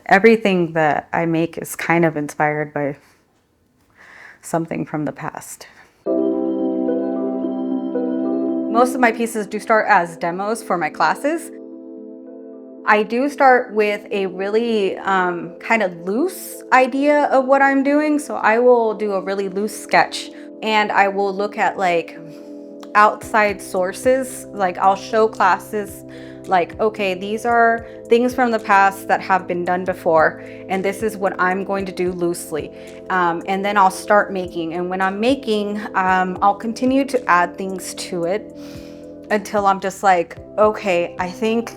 Everything that I make is kind of inspired by something from the past. Most of my pieces do start as demos for my classes. I do start with a really kind of loose idea of what I'm doing. So I will do a really loose sketch and I will look at like outside sources. Like I'll show classes like, okay, these are things from the past that have been done before, and this is what I'm going to do loosely. And then I'll start making. And when I'm making, I'll continue to add things to it until I'm just like, okay, I think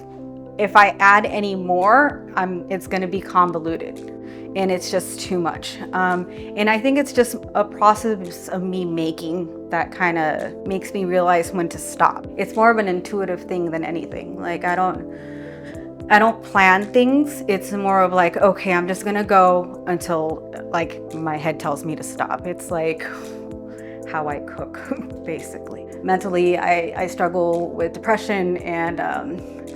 if I add any more, it's going to be convoluted and it's just too much. And I think it's just a process of me making that kind of makes me realize when to stop. It's more of an intuitive thing than anything. Like I don't plan things. It's more of like, okay, I'm just gonna go until like my head tells me to stop. It's like how I cook, basically. Mentally, I struggle with depression and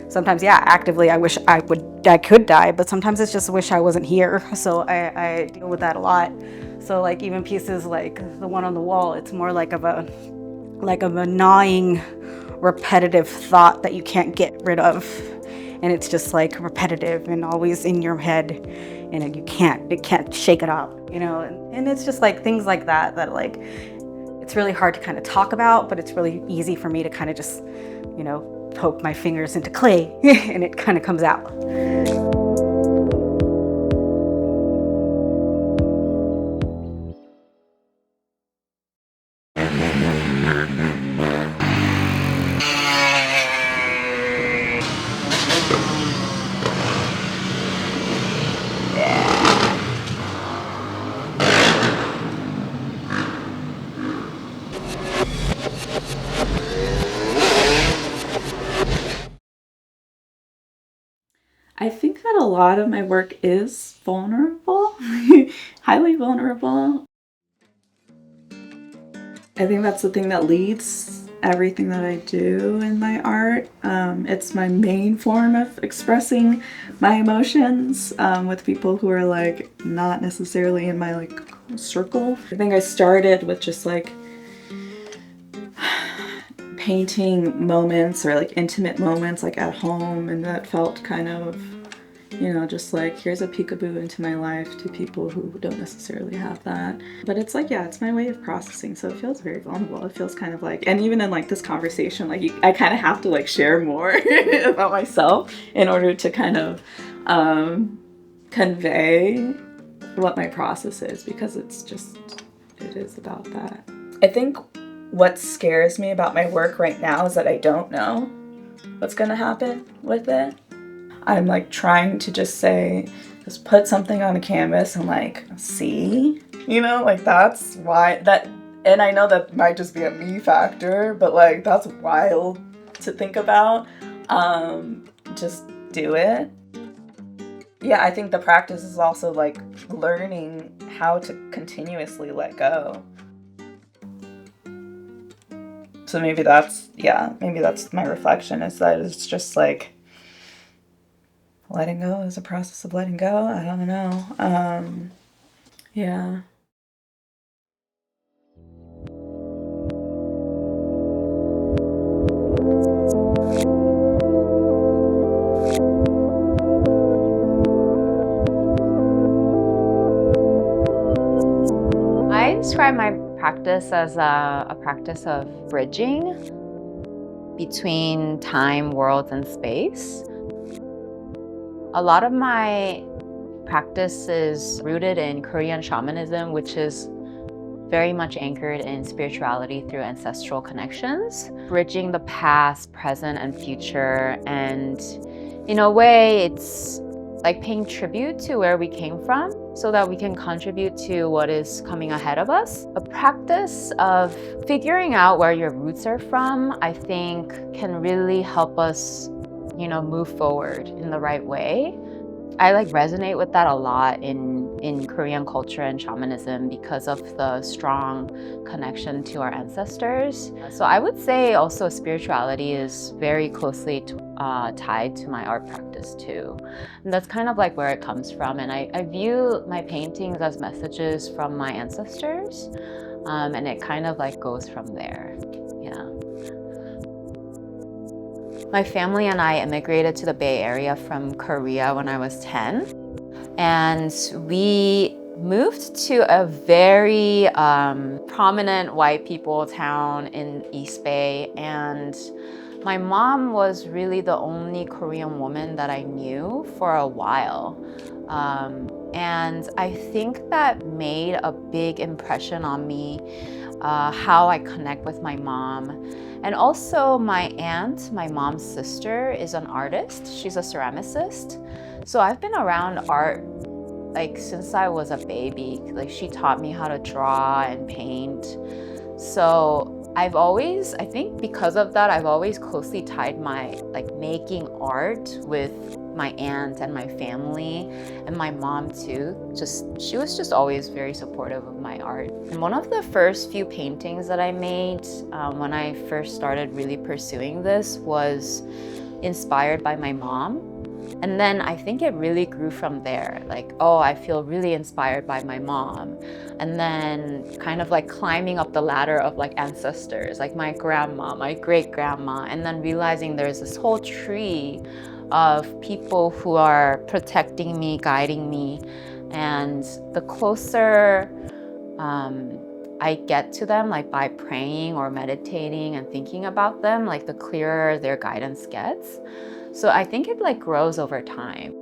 sometimes, yeah, actively I wish I could die, but sometimes it's just wish I wasn't here. So I deal with that a lot. So like even pieces like the one on the wall, it's more like of a gnawing, repetitive thought that you can't get rid of. And it's just like repetitive and always in your head, and it can't shake it out, you know? And it's just like things like that like, it's really hard to kind of talk about, but it's really easy for me to kind of just, you know, poke my fingers into clay and it kind of comes out. I think that a lot of my work is vulnerable, highly vulnerable. I think that's the thing that leads everything that I do in my art. It's my main form of expressing my emotions with people who are like not necessarily in my like circle. I think I started with just like painting moments or like intimate moments like at home, and that felt kind of, you know, just like here's a peekaboo into my life to people who don't necessarily have that. But it's like, yeah, it's my way of processing, so it feels very vulnerable. It feels kind of like, and even in like this conversation, like I kind of have to like share more about myself in order to kind of convey what my process is, because it is about that. I think what scares me about my work right now is that I don't know what's gonna happen with it. I'm like trying to just put something on a canvas and like see, you know, like that's why that, and I know that might just be a me factor, but like that's wild to think about. Just do it. Yeah, I think the practice is also like learning how to continuously let go. So maybe that's my reflection, is that it's just like letting go is a process of letting go. I don't know. Yeah. I describe my practice as a practice of bridging between time, worlds, and space. A lot of my practice is rooted in Korean shamanism, which is very much anchored in spirituality through ancestral connections, bridging the past, present, and future. And in a way, it's like paying tribute to where we came from so that we can contribute to what is coming ahead of us. A practice of figuring out where your roots are from, I think, can really help us, you know, move forward in the right way. I like resonate with that a lot in Korean culture and shamanism because of the strong connection to our ancestors. So I would say also spirituality is very closely tied to my art practice too. And that's kind of like where it comes from. And I view my paintings as messages from my ancestors, and it kind of like goes from there. Yeah. My family and I immigrated to the Bay Area from Korea when I was 10. And we moved to a very prominent white people town in East Bay. And my mom was really the only Korean woman that I knew for a while. And I think that made a big impression on me, how I connect with my mom. And also my aunt, my mom's sister, is an artist. She's a ceramicist. So I've been around art like since I was a baby. Like she taught me how to draw and paint. So I've always, I think because of that, I've always closely tied my like making art with my aunt and my family and my mom too. She was just always very supportive of my art. And one of the first few paintings that I made when I first started really pursuing this was inspired by my mom. And then I think it really grew from there. Like, oh, I feel really inspired by my mom. And then kind of like climbing up the ladder of like ancestors, like my grandma, my great grandma, and then realizing there's this whole tree of people who are protecting me, guiding me. And the closer I get to them, like by praying or meditating and thinking about them, like the clearer their guidance gets. So I think it like grows over time.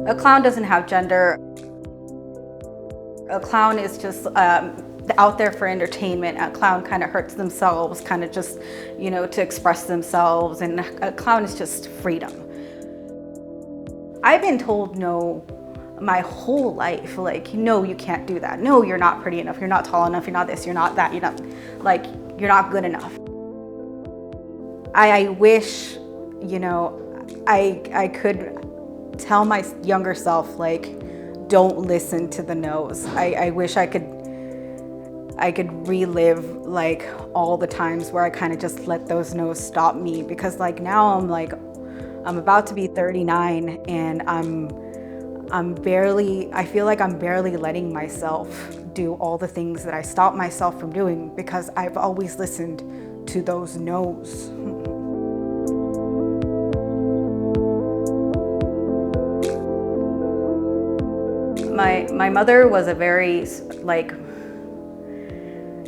A clown doesn't have gender. A clown is just out there for entertainment. A clown kind of hurts themselves, kind of just, you know, to express themselves. And a clown is just freedom. I've been told no my whole life, like, no, you can't do that. No, you're not pretty enough. You're not tall enough. You're not this, you're not that. You're not, like, you're not good enough. I wish, you know, I could tell my younger self, like, don't listen to the no's. I wish I could relive like all the times where I kind of just let those no's stop me, because like now I'm about to be 39 and I feel like I'm barely letting myself do all the things that I stopped myself from doing because I've always listened to those no's. My mother was a very, like,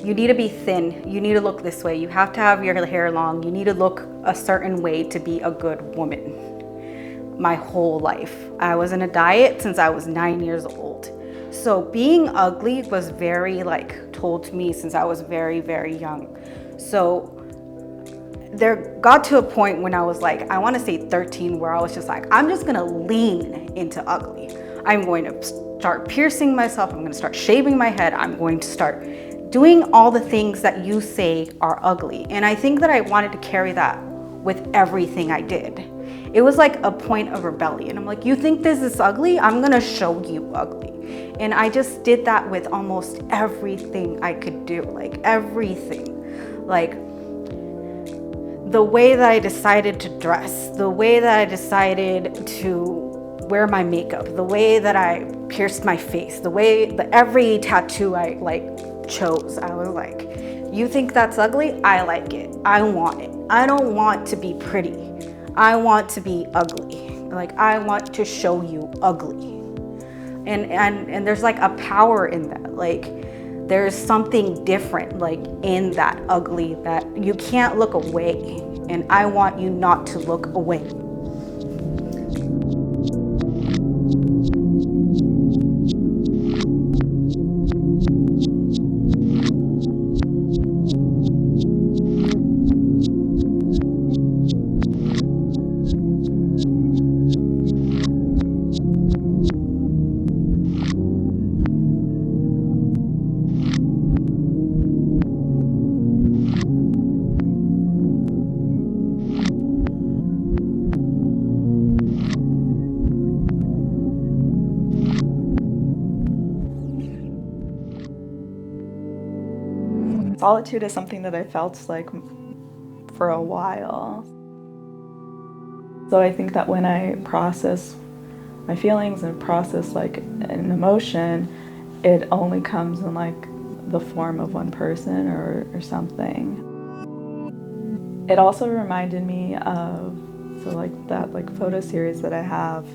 you need to be thin, you need to look this way, you have to have your hair long, you need to look a certain way to be a good woman. My whole life. I was in a diet since I was 9 years old. So being ugly was very like told to me since I was very, very young. So there got to a point when I was like, I want to say 13, where I was just like, I'm just gonna lean into ugly. I'm going to start piercing myself. I'm going to start shaving my head. I'm going to start doing all the things that you say are ugly. And I think that I wanted to carry that with everything I did. It was like a point of rebellion. I'm like, you think this is ugly? I'm going to show you ugly. And I just did that with almost everything I could do, like everything. Like the way that I decided to dress, the way that I decided to wear my makeup, the way that I pierced my face, every tattoo I like chose. I was like, you think that's ugly? I like it. I want it. I don't want to be pretty. I want to be ugly. Like, I want to show you ugly. And there's like a power in that. Like, there's something different like in that ugly that you can't look away. And I want you not to look away. Solitude is something that I felt like for a while. So I think that when I process my feelings and process like an emotion, it only comes in like the form of one person or something. It also reminded me of that photo series that I have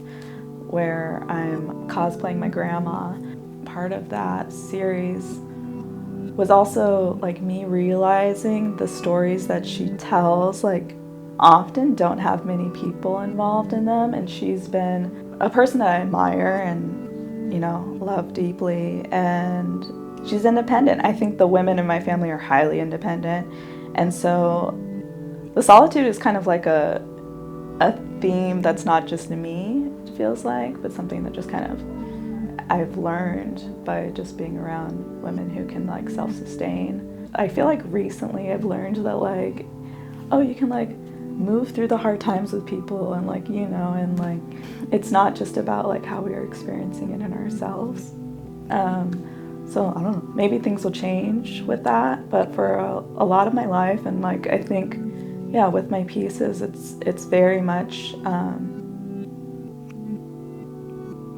where I'm cosplaying my grandma. Part of that series was also like me realizing the stories that she tells like often don't have many people involved in them, and she's been a person that I admire and, you know, love deeply, and she's independent. I think the women in my family are highly independent, and so the solitude is kind of like a theme that's not just me, it feels like, but something that just kind of I've learned by just being around women who can like self-sustain. I feel like recently I've learned that like, oh, you can like move through the hard times with people, and like, you know, and like it's not just about like how we are experiencing it in ourselves. So I don't know, maybe things will change with that, but for a lot of my life, and like I think, yeah, with my pieces, it's very much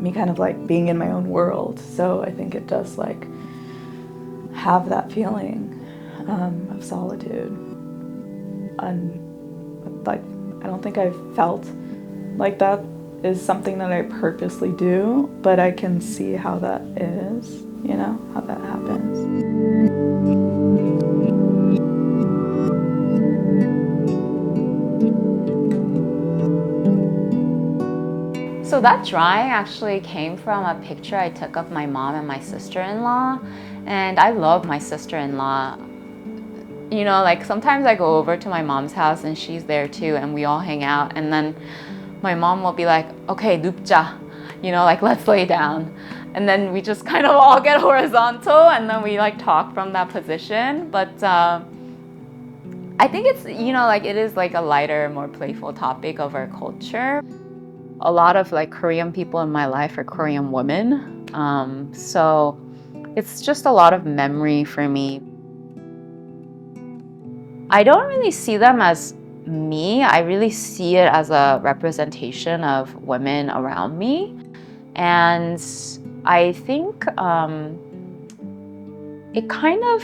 me kind of like being in my own world. So I think it does like have that feeling of solitude. And like, I don't think I've felt like that is something that I purposely do, but I can see how that is, you know, how that happens. So that drawing actually came from a picture I took of my mom and my sister-in-law. And I love my sister-in-law. You know, like sometimes I go over to my mom's house and she's there too, and we all hang out. And then my mom will be like, okay, 눕자, you know, like let's lay down. And then we just kind of all get horizontal, and then we like talk from that position. But I think it's, you know, like it is like a lighter, more playful topic of our culture. A lot of like Korean people in my life are Korean women. So it's just a lot of memory for me. I don't really see them as me. I really see it as a representation of women around me. And I think it kind of,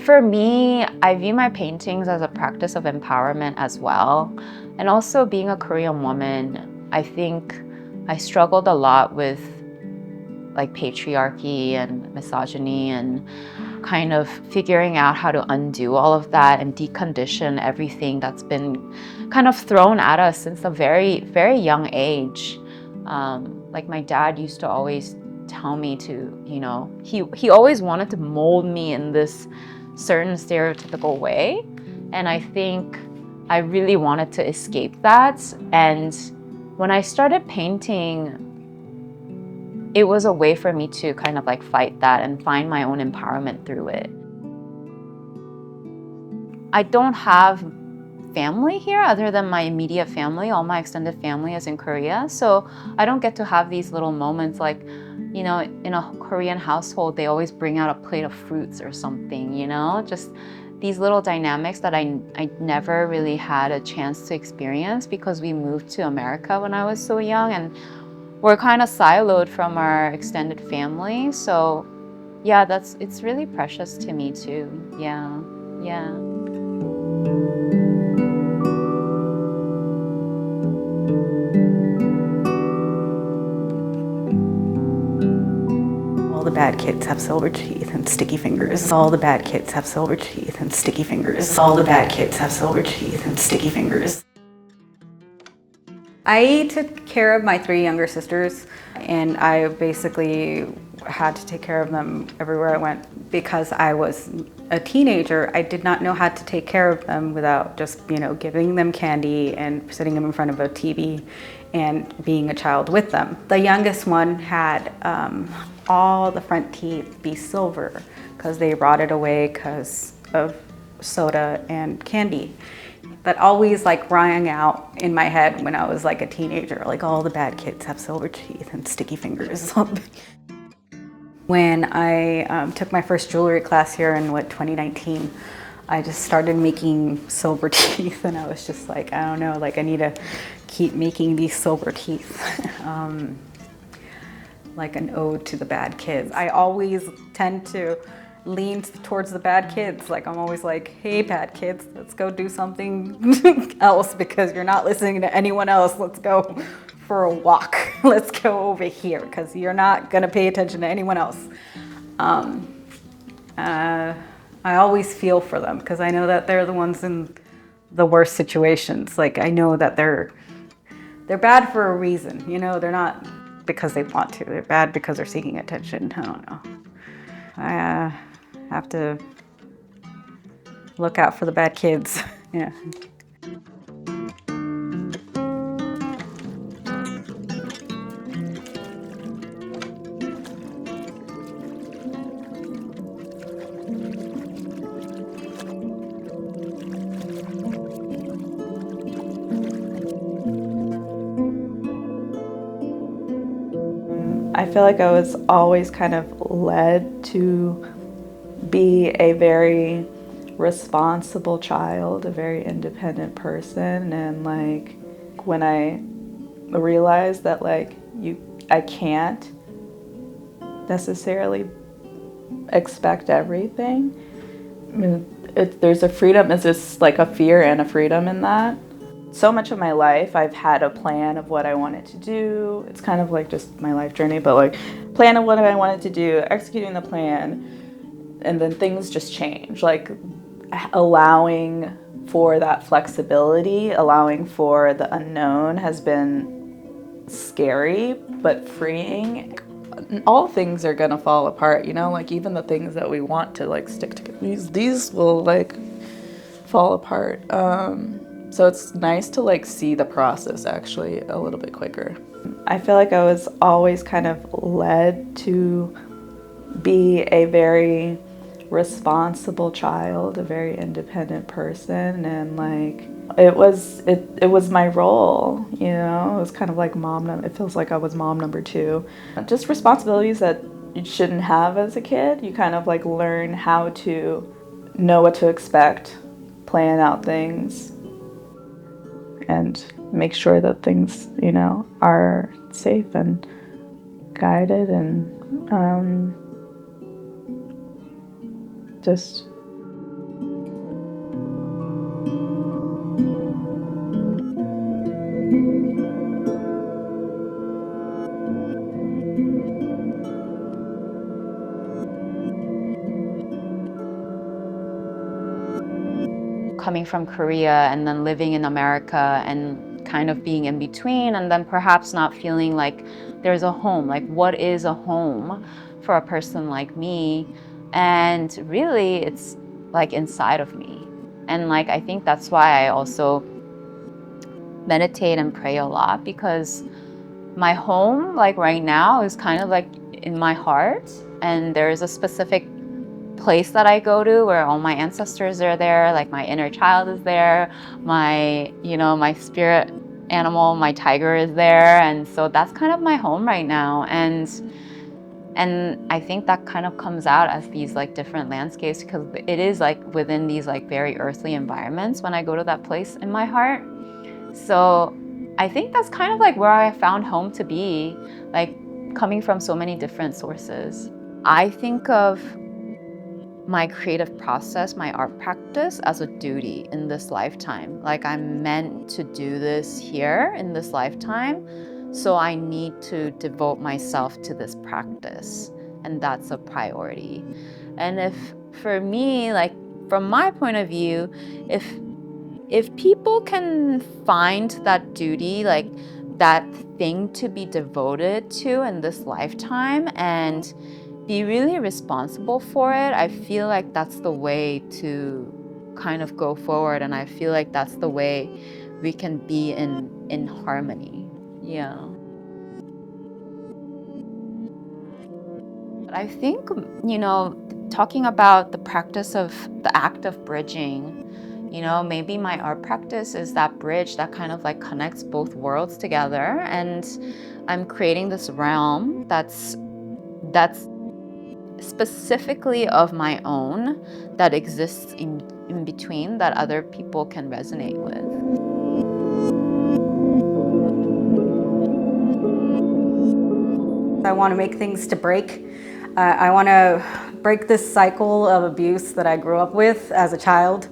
for me, I view my paintings as a practice of empowerment as well. And also being a Korean woman, I think I struggled a lot with like patriarchy and misogyny, and kind of figuring out how to undo all of that and decondition everything that's been kind of thrown at us since a very, very young age. Like my dad used to always tell me to, you know, he always wanted to mold me in this certain stereotypical way. And I think I really wanted to escape that. And when I started painting, it was a way for me to kind of like fight that and find my own empowerment through it. I don't have family here other than my immediate family. All my extended family is in Korea. So I don't get to have these little moments like, you know, in a Korean household, they always bring out a plate of fruits or something, you know, just these little dynamics that I never really had a chance to experience because we moved to America when I was so young, and we're kind of siloed from our extended family. So yeah, it's really precious to me too. Yeah, yeah. All the bad kids have silver teeth and sticky fingers. All the bad kids have silver teeth and sticky fingers. All the bad kids have silver teeth and sticky fingers. I took care of my 3 younger sisters, and I basically had to take care of them everywhere I went. Because I was a teenager, I did not know how to take care of them without just, you know, giving them candy and sitting them in front of a TV and being a child with them. The youngest one had all the front teeth be silver because they rotted away because of soda and candy. That always like rang out in my head when I was like a teenager, like all the bad kids have silver teeth and sticky fingers. When I took my first jewelry class here in 2019, I just started making silver teeth, and I was just like, I don't know, like I need to keep making these silver teeth. Like an ode to the bad kids. I always tend to lean towards the bad kids. Like I'm always like, hey bad kids, let's go do something else because you're not listening to anyone else. Let's go for a walk. Let's go over here because you're not gonna pay attention to anyone else. I always feel for them because I know that they're the ones in the worst situations. Like I know that they're bad for a reason, you know, they're not because they want to. They're bad because they're seeking attention. I don't know. I have to look out for the bad kids. Yeah. I feel like I was always kind of led to be a very responsible child, a very independent person, and like when I realized that like I can't necessarily expect everything. I mean, there's a freedom, it's just like a fear and a freedom in that. So much of my life I've had a plan of what I wanted to do. It's kind of like just my life journey, but like plan of what I wanted to do, executing the plan, and then things just change. Like allowing for that flexibility, allowing for the unknown has been scary but freeing. All things are gonna fall apart, you know, like even the things that we want to like stick together, these will like fall apart. So it's nice to like see the process actually a little bit quicker. I feel like I was always kind of led to be a very responsible child, a very independent person, and like it was my role, you know. It was kind of like it feels like I was mom number two. Just responsibilities that you shouldn't have as a kid. You kind of like learn how to know what to expect, plan out things, and make sure that things, you know, are safe and guided, and just coming from Korea and then living in America and kind of being in between, and then perhaps not feeling like there's a home. Like, what is a home for a person like me? And really, it's like inside of me. And like, I think that's why I also meditate and pray a lot, because my home, like right now, is kind of like in my heart. And there's a specific place that I go to where all my ancestors are there, like my inner child is there, my, you know, my spirit animal, my tiger is there. And so that's kind of my home right now. And I think that kind of comes out as these like different landscapes, because it is like within these like very earthly environments when I go to that place in my heart. So I think that's kind of like where I found home to be, like coming from so many different sources. I think of my creative process, my art practice, as a duty in this lifetime. Like I'm meant to do this here in this lifetime, so I need to devote myself to this practice, and that's a priority. And if, for me, like from my point of view, if people can find that duty, like that thing to be devoted to in this lifetime, and be really responsible for it, I feel like that's the way to kind of go forward. And I feel like that's the way we can be in harmony. Yeah. But I think, you know, talking about the practice of the act of bridging, you know, maybe my art practice is that bridge that kind of like connects both worlds together. And I'm creating this realm that's specifically of my own that exists in between that other people can resonate with. I want to make things to break. I want to break this cycle of abuse that I grew up with as a child.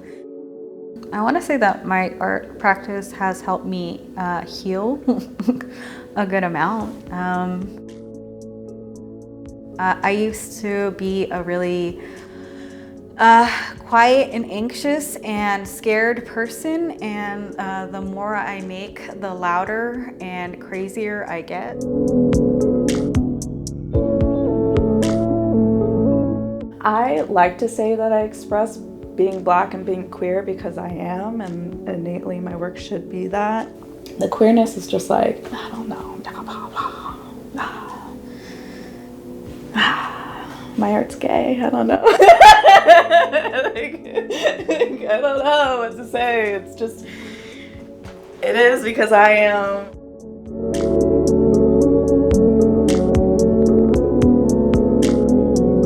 I want to say that my art practice has helped me heal a good amount. I used to be a really quiet and anxious and scared person, and the more I make, the louder and crazier I get. I like to say that I express being Black and being queer because I am, and innately my work should be that. The queerness is just like, I don't know. My art's gay. I don't know. I don't know what to say. It's just, it is because I am.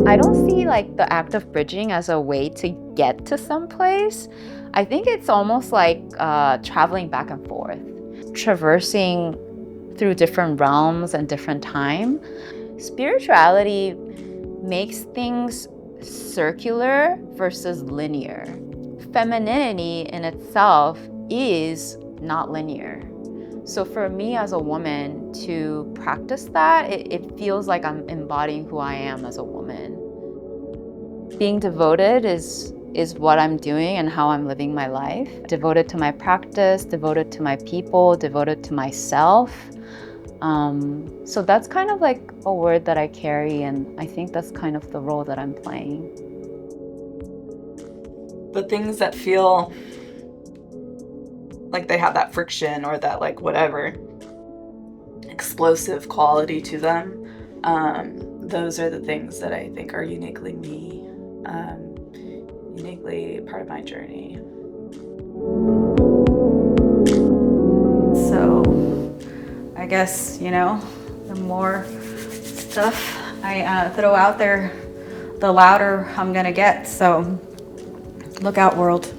I don't see like the act of bridging as a way to get to someplace. I think it's almost like traveling back and forth, traversing through different realms and different time. Spirituality makes things circular versus linear. Femininity in itself is not linear. So for me as a woman to practice that, it feels like I'm embodying who I am as a woman. Being devoted is what I'm doing and how I'm living my life. Devoted to my practice, devoted to my people, devoted to myself. So that's kind of like a word that I carry, and I think that's kind of the role that I'm playing. The things that feel like they have that friction or that like whatever explosive quality to them, those are the things that I think are uniquely me, uniquely part of my journey. So I guess, you know, the more stuff I throw out there, the louder I'm gonna get. So look out, world.